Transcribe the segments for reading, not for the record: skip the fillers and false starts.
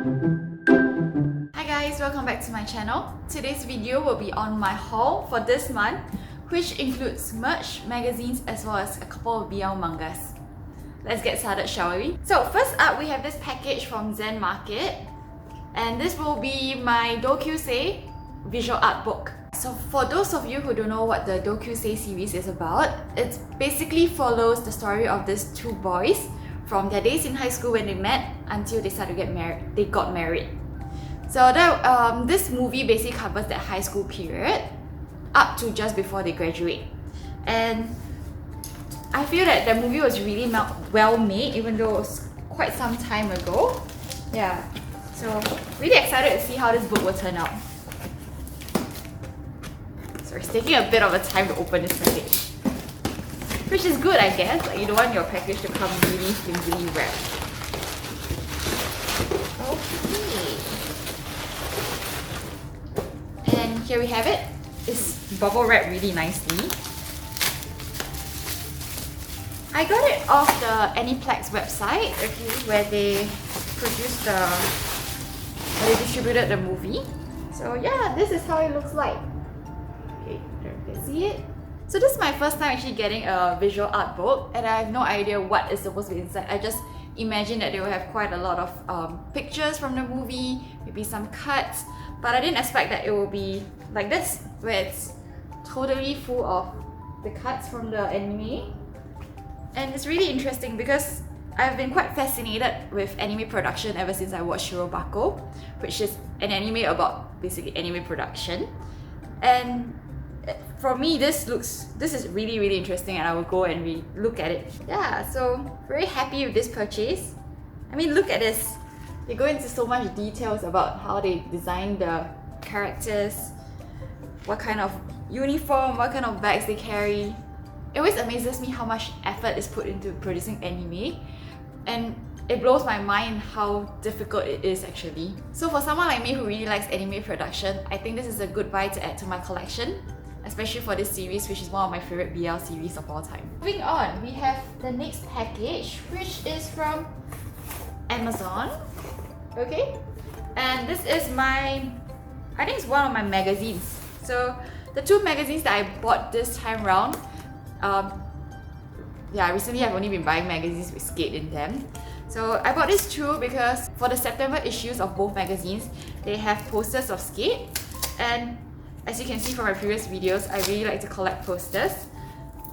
Hi guys, welcome back to my channel. Today's video will be on my haul for this month, which includes merch, magazines, as well as a couple of BL mangas. Let's get started, shall we? So first up, we have this package from Zen Market, and this will be my Doukyuusei visual art book. So for those of you who don't know what the Doukyuusei series is about, it basically follows the story of these two boys from their days in high school when they met until they started to get married. They got married. So this movie basically covers that high school period up to just before they graduate. And I feel that the movie was really well made, even though it was quite some time ago. Yeah, so really excited to see how this book will turn out. So it's taking a bit of a time to open this package, which is good, I guess. Like, you don't want your package to come really flimsily wrapped. Okay. And here we have it. It's bubble wrapped really nicely. I got it off the Aniplex website, okay, where they distributed the movie. So yeah, this is how it looks like. Okay, you can see it. So this is my first time actually getting a visual art book, and I have no idea what is supposed to be inside. I just imagine that they will have quite a lot of pictures from the movie, maybe some cuts, but I didn't expect that it will be like this, where it's totally full of the cuts from the anime. And it's really interesting because I've been quite fascinated with anime production ever since I watched Shirobako, which is an anime about basically anime production. And for me, this is really interesting, and I will go and look at it. Yeah, so very happy with this purchase. I mean, look at this. They go into so much details about how they design the characters, what kind of uniform, what kind of bags they carry. It always amazes me how much effort is put into producing anime, and it blows my mind how difficult it is actually. So for someone like me who really likes anime production, I think this is a good buy to add to my collection, especially for this series, which is one of my favorite BL series of all time. Moving on, we have the next package, which is from Amazon. Okay, and this is I think it's one of my magazines. So the two magazines that I bought this time round, recently I've only been buying magazines with skate in them. So I bought these two because for the September issues of both magazines, they have posters of skate, and as you can see from my previous videos, I really like to collect posters,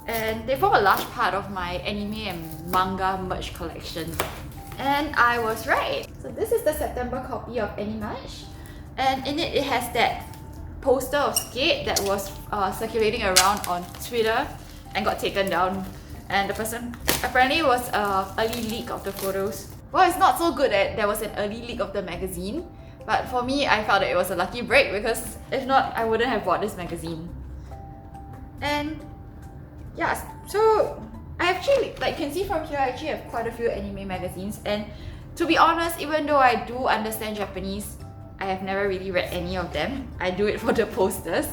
and they form a large part of my anime and manga merch collection. And I was right! So this is the September copy of Animage, and in it has that poster of skate that was circulating around on Twitter and got taken down. And the person apparently was an early leak of the photos. Well, it's not so good that there was an early leak of the magazine, but for me, I felt that it was a lucky break, because if not, I wouldn't have bought this magazine. And yeah, so I actually, like you can see from here, I actually have quite a few anime magazines, and to be honest, even though I do understand Japanese, I have never really read any of them. I do it for the posters,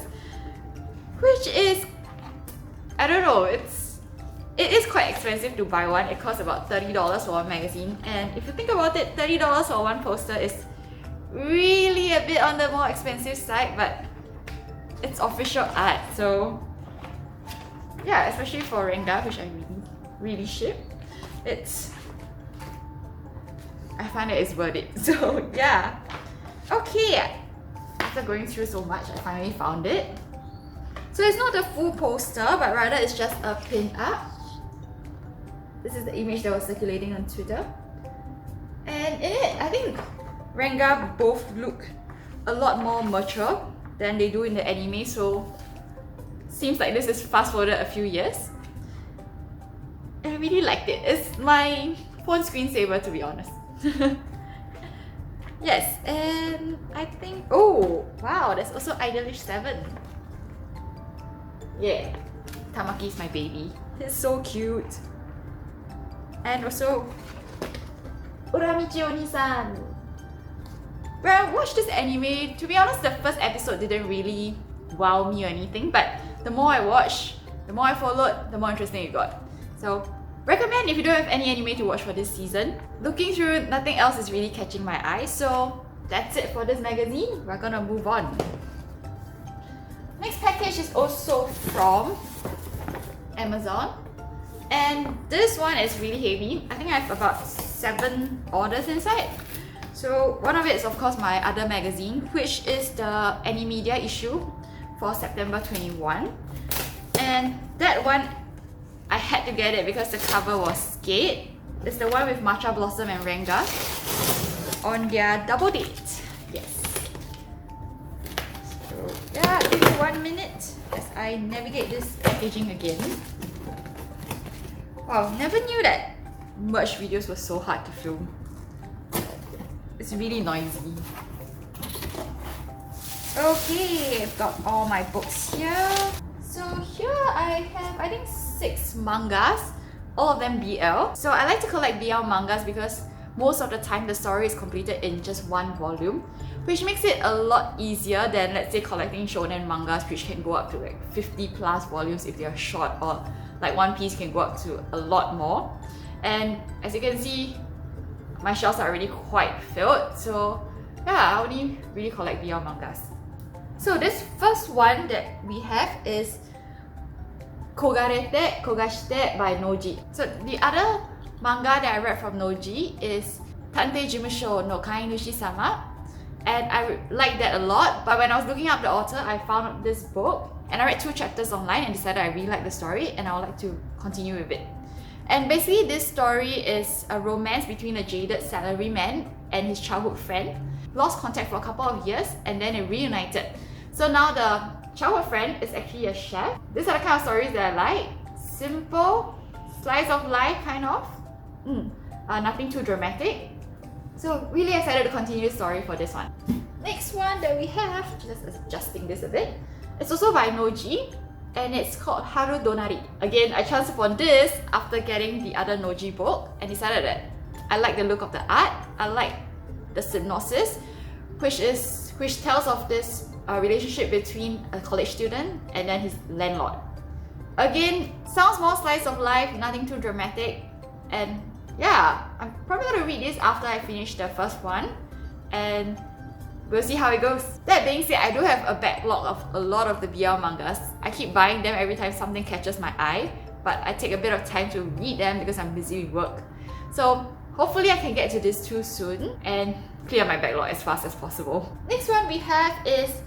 which is, I don't know, it is quite expensive to buy one. It costs about $30 for one magazine, and if you think about it, $30 for one poster is really a bit on the more expensive side, but it's official art, so yeah, especially for Renga, which I really ship, I find that it's worth it. So yeah. Okay, after going through so much, I finally found it. So it's not a full poster, but rather it's just a pin-up. This is the image that was circulating on Twitter. And in it, I think Renga both look a lot more mature than they do in the anime, so seems like this is fast-forwarded a few years. And I really liked it. It's my phone screensaver, to be honest. Yes, and I think, oh wow, there's also Idolish 7. Yeah, Tamaki is my baby. He's so cute. And also Uramichi Oni-san. When I watched this anime, to be honest, the first episode didn't really wow me or anything, but the more I watched, the more I followed, the more interesting it got. So recommend if you don't have any anime to watch for this season. Looking through, nothing else is really catching my eye, so that's it for this magazine. We're gonna move on. Next package is also from Amazon, and this one is really heavy. I think I have about 7 orders inside. So one of it is of course my other magazine, which is the Animedia issue for September 21. And that one, I had to get it because the cover was SK8. It's the one with Matcha Blossom and Renga on their double date. Yes. So yeah, give me 1 minute as I navigate this packaging again. Wow, never knew that merch videos were so hard to film. It's really noisy. Okay, I've got all my books here. So here I have, I think 6 mangas, all of them BL. So I like to collect BL mangas because most of the time the story is completed in just 1 volume, which makes it a lot easier than, let's say, collecting shonen mangas, which can go up to like 50 plus volumes if they are short, or like One Piece can go up to a lot more. And as you can see, my shelves are already quite filled, so yeah, I only really collect BL mangas. So this first one that we have is Kogarete, Kogashite by Noji. So the other manga that I read from Noji is Tantei Jimusho no Kainushi-sama, and I like that a lot. But when I was looking up the author, I found this book and I read 2 chapters online and decided I really like the story and I would like to continue with it. And basically this story is a romance between a jaded salaryman and his childhood friend. Lost contact for a couple of years and then they reunited. So now the childhood friend is actually a chef. These are the kind of stories that I like. Simple, slice of life kind of. Nothing too dramatic. So really excited to continue the story for this one. Next one that we have, just adjusting this a bit, it's also by Noji and it's called Harudonari. Again, I chanced upon this after getting the other Noji book and decided that I like the look of the art, I like the synopsis, which tells of this relationship between a college student and then his landlord. Again, sounds more slice of life, nothing too dramatic, and yeah, I'm probably gonna read this after I finish the first one and we'll see how it goes. That being said, I do have a backlog of a lot of the BL mangas. I keep buying them every time something catches my eye, but I take a bit of time to read them because I'm busy with work. So hopefully I can get to this too soon and clear my backlog as fast as possible. Next one we have is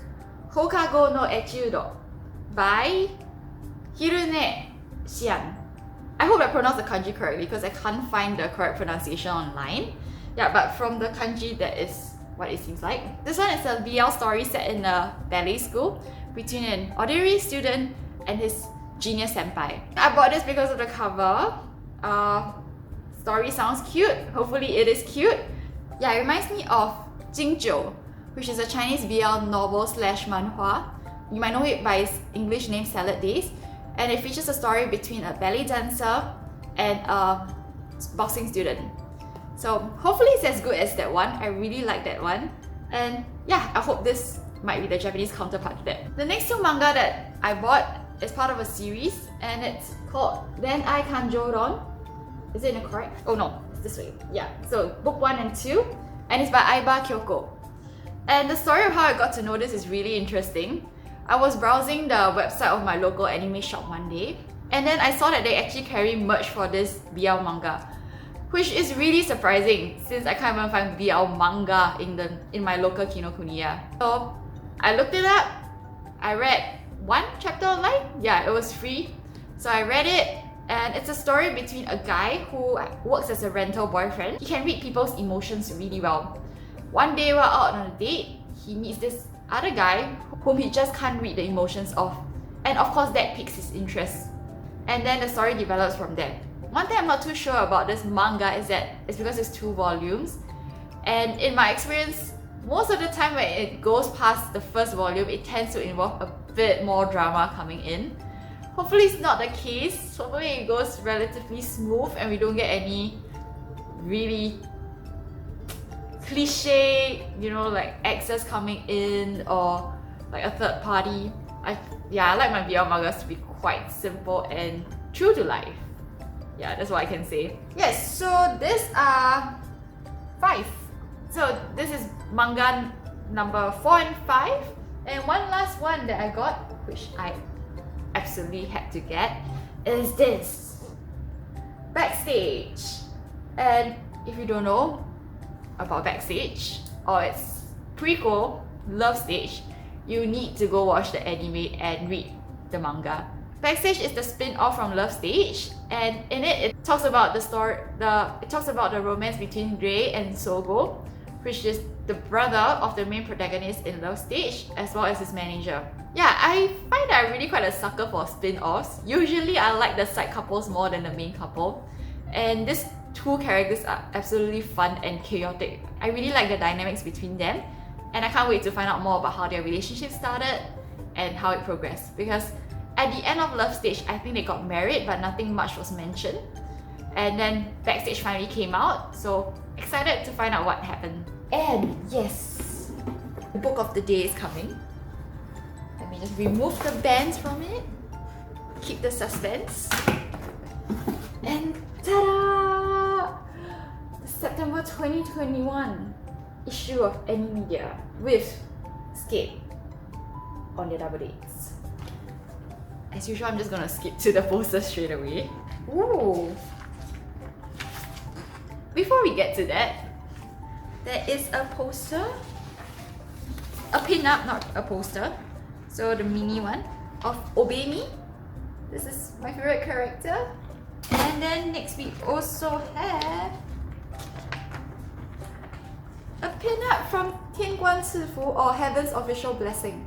Houkagou no Etude by Hirune Cyan. I hope I pronounced the kanji correctly because I can't find the correct pronunciation online. Yeah, but from the kanji that is what it seems like. This one is a BL story set in a ballet school between an ordinary student and his genius senpai. I bought this because of the cover. Story sounds cute. Hopefully it is cute. Yeah, it reminds me of Jingjiu, which is a Chinese BL novel slash manhwa. You might know it by its English name Salad Days. And it features a story between a ballet dancer and a boxing student. So hopefully it's as good as that one. I really like that one. And yeah, I hope this might be the Japanese counterpart to that. The next 2 manga that I bought is part of a series and it's called Renai Kanjou. Is it correct? Oh no, it's this way. Yeah, so book 1 and 2, and it's by Aiba, Kyoko. And the story of how I got to know this is really interesting. I was browsing the website of my local anime shop one day, and then I saw that they actually carry merch for this BL manga, which is really surprising since I can't even find BL manga in my local Kinokuniya. So I looked it up, I read 1 chapter online, yeah, it was free. So I read it, and it's a story between a guy who works as a rental boyfriend. He can read people's emotions really well. One day while out on a date, he meets this other guy whom he just can't read the emotions of. And of course that piques his interest. And then the story develops from there. One thing I'm not too sure about this manga is that it's because it's 2 volumes. And in my experience, most of the time when it goes past the first volume, it tends to involve a bit more drama coming in. Hopefully it's not the case. Hopefully it goes relatively smooth and we don't get any really cliche, like exes coming in or like a third party. I like my BL mangas to be quite simple and true to life. Yeah, that's what I can say. Yes, so these are 5. So this is manga number 4 and 5. And one last one that I got, which I absolutely had to get, is this. Backstage. And if you don't know about Backstage, or its prequel, Love Stage, you need to go watch the anime and read the manga. Backstage is the spin-off from Love Stage, and in it talks about the romance between Rei and Sogo, which is the brother of the main protagonist in Love Stage, as well as his manager. Yeah, I find that I'm really quite a sucker for spin-offs. Usually I like the side couples more than the main couple, and these 2 characters are absolutely fun and chaotic. I really like the dynamics between them, and I can't wait to find out more about how their relationship started and how it progressed, because at the end of Love Stage, I think they got married, but nothing much was mentioned. And then Backstage finally came out, so excited to find out what happened. And yes, the book of the day is coming. Let me just remove the bands from it, keep the suspense. And ta-da! The September 2021 issue of Animedia with SK8 on their double dates. As usual, I'm just gonna skip to the poster straight away. Ooh! Before we get to that, there is a poster, a pin-up, not a poster, so the mini one, of Obey Me. This is my favorite character. And then next we also have a pin-up from Tianguan Cifu, or Heaven's Official Blessing.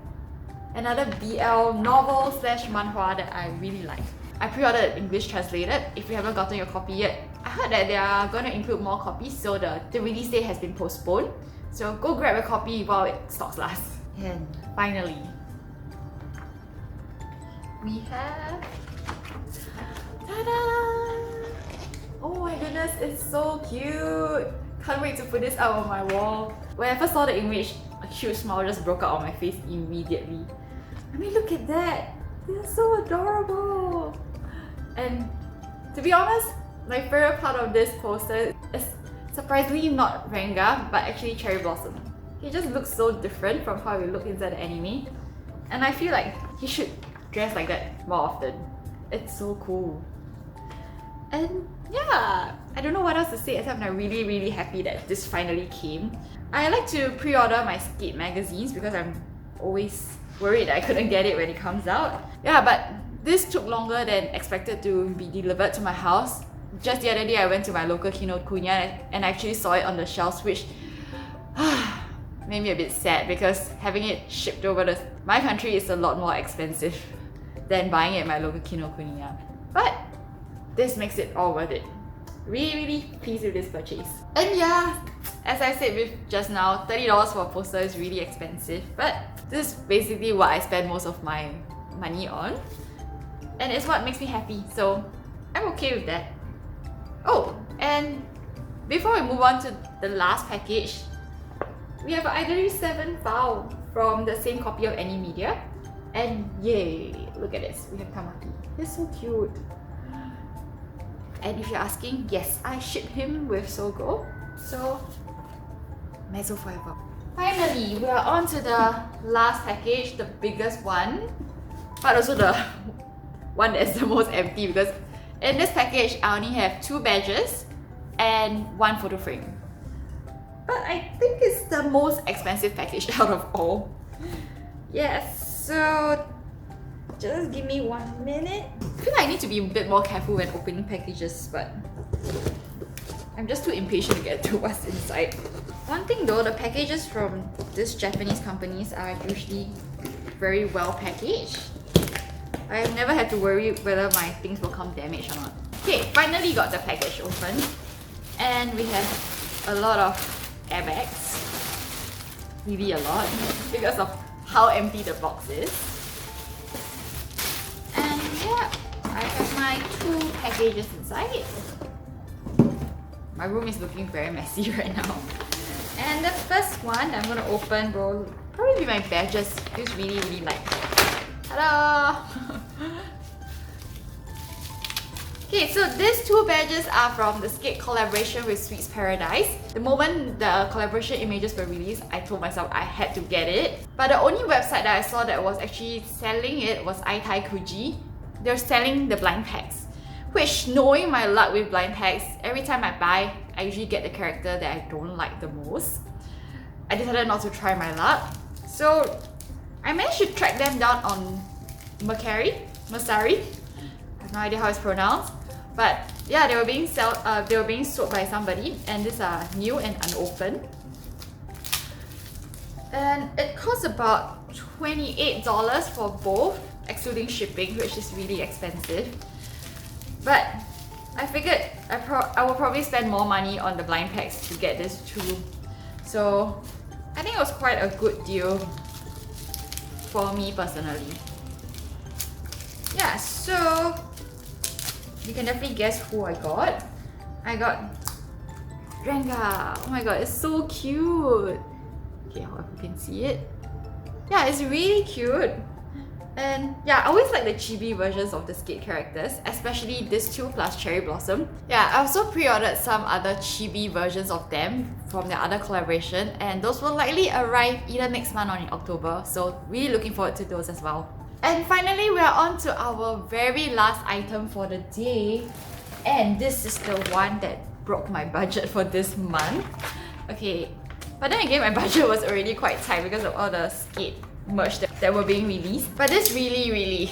Another BL novel slash manhwa that I really like. I pre-ordered it English translated. If you haven't gotten your copy yet, I heard that they are going to include more copies, so the release date has been postponed. So go grab a copy while it stocks last. And finally, we have... ta-da! Oh my goodness, it's so cute! Can't wait to put this out on my wall. When I first saw the image, a huge smile just broke out on my face immediately. I mean, look at that! They're so adorable! And to be honest, my favorite part of this poster is surprisingly not Renga, but actually Cherry Blossom. He just looks so different from how he looked inside the anime. And I feel like he should dress like that more often. It's so cool. And yeah, I don't know what else to say except I'm really happy that this finally came. I like to pre-order my SK8 magazines because I'm always worried that I couldn't get it when it comes out. Yeah, but this took longer than expected to be delivered to my house. Just the other day I went to my local Kinokuniya and I actually saw it on the shelves, which made me a bit sad because having it shipped over to my country is a lot more expensive than buying it at my local Kinokuniya. But this makes it all worth it. Really pleased with this purchase. And yeah, as I said just now, $30 for a poster is really expensive, but this is basically what I spend most of my money on. And it's what makes me happy, so I'm okay with that. Oh, and before we move on to the last package, we have an Idol 7 file from the same copy of Animedia. And yay, look at this, we have Tamaki. He's so cute. And if you're asking, yes, I ship him with Sogo. So, Mezzo forever. Finally, we are on to the last package, the biggest one, but also the one that's the most empty, because in this package, I only have 2 badges and 1 photo frame. But I think it's the most expensive package out of all. Yes, so just give me 1 minute. I feel like I need to be a bit more careful when opening packages, but I'm just too impatient to get to what's inside. One thing though, the packages from these Japanese companies are usually very well packaged. I've never had to worry whether my things will come damaged or not. Okay, finally got the package open. And we have a lot of airbags. Really a lot, because of how empty the box is. And yeah, I have my 2 packages inside. My room is looking very messy right now. And the first one I'm gonna open will probably be my badges. Feels really light. Ta-da! Okay, so these two badges are from the SK8 collaboration with Sweet's Paradise. The moment the collaboration images were released, I told myself I had to get it. But the only website that I saw that was actually selling it was Kuji. They're selling the blind packs, which, knowing my luck with blind packs, every time I buy, I usually get the character that I don't like the most. I decided not to try my luck. So I managed to track them down on Masari. I have no idea how it's pronounced. But yeah, they were being sold by somebody, and these are new and unopened. And it costs about $28 for both, excluding shipping, which is really expensive. But I figured I will probably spend more money on the blind packs to get this too. So I think it was quite a good deal for me personally. Yeah, so you can definitely guess who I got. I got Renga. Oh my god, it's so cute. Okay, I hope you can see it. Yeah, it's really cute. And yeah, I always like the chibi versions of the SK8 characters, especially this two plus Cherry Blossom. Yeah, I also pre-ordered some other chibi versions of them from their other collaboration, and those will likely arrive either next month or in October, so really looking forward to those as well. And finally, we are on to our very last item for the day, and this is the one that broke my budget for this month. Okay, but then again, my budget was already quite tight because of all the SK8 merch that were being released. But this really...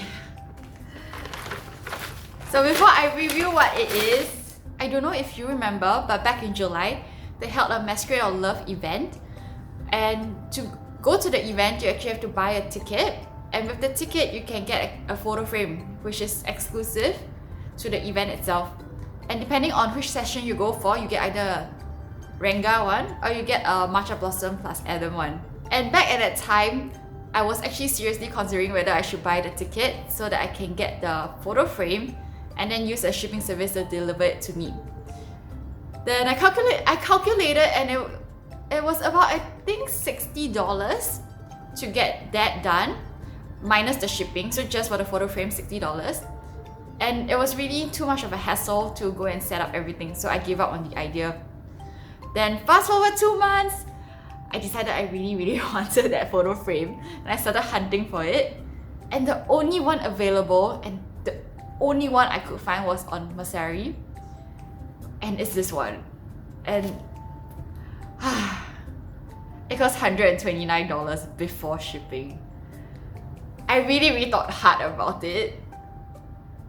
So before I review what it is, I don't know if you remember, but back in July, they held a Masquerade of Love event. And to go to the event, you actually have to buy a ticket. And with the ticket, you can get a photo frame, which is exclusive to the event itself. And depending on which session you go for, you get either a Renga one or you get a Matcha Blossom plus Adam one. And back at that time, I was actually seriously considering whether I should buy the ticket so that I can get the photo frame and then use a shipping service to deliver it to me. Then I calculated, and it was about, I think, $60 to get that done, minus the shipping, so just for the photo frame, $60. And it was really too much of a hassle to go and set up everything, so I gave up on the idea. Then fast forward 2 months, I decided I really wanted that photo frame, and I started hunting for it. And the only one available and the only one I could find was on Masquerade, and it's this one. And it cost $129 before shipping. I really thought hard about it.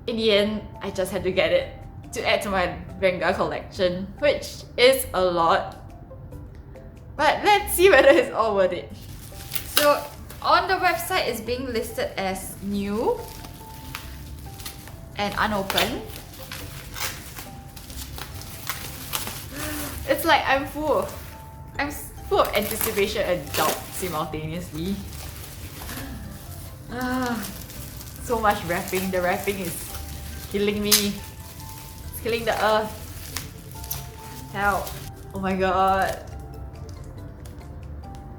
In the end, I just had to get it to add to my Renga collection, which is a lot. But let's see whether it's all worth it. So on the website, it's being listed as new and unopened. It's like I'm full of anticipation and doubt simultaneously. So much wrapping. The wrapping is killing me. It's killing the earth. Help. Oh my god.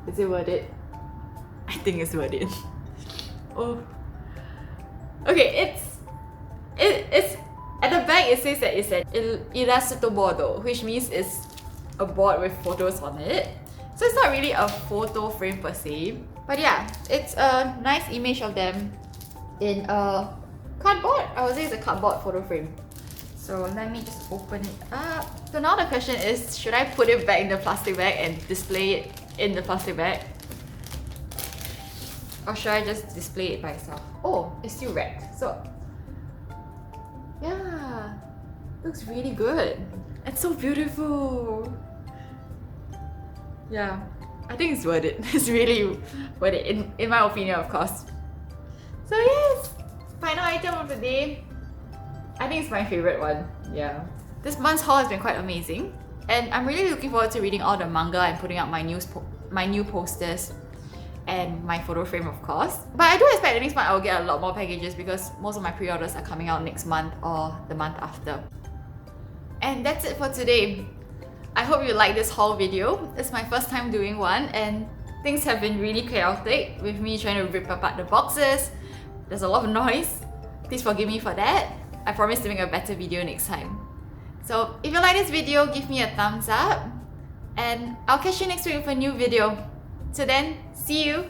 Is it worth it? I think it's worth it. Oh. Okay, it's at the back it says that it's an illustrato, which means it's a board with photos on it. So it's not really a photo frame per se. But yeah, it's a nice image of them in a cardboard. I would say it's a cardboard photo frame. So let me just open it up. So now the question is, should I put it back in the plastic bag and display it in the plastic bag? Or should I just display it by itself? Oh, it's still wrapped. So yeah, looks really good. It's so beautiful. Yeah, I think it's worth it. It's really worth it, in my opinion, of course. So yes, final item of the day. I think it's my favorite one. Yeah. This month's haul has been quite amazing, and I'm really looking forward to reading all the manga and putting up my new posters and my photo frame, of course. But I do expect that next month I will get a lot more packages because most of my pre-orders are coming out next month or the month after. And that's it for today. I hope you like this haul video. It's my first time doing one, and things have been really chaotic with me trying to rip apart the boxes. There's a lot of noise. Please forgive me for that. I promise to make a better video next time. So if you like this video, give me a thumbs up, and I'll catch you next week with a new video. Till then, see you!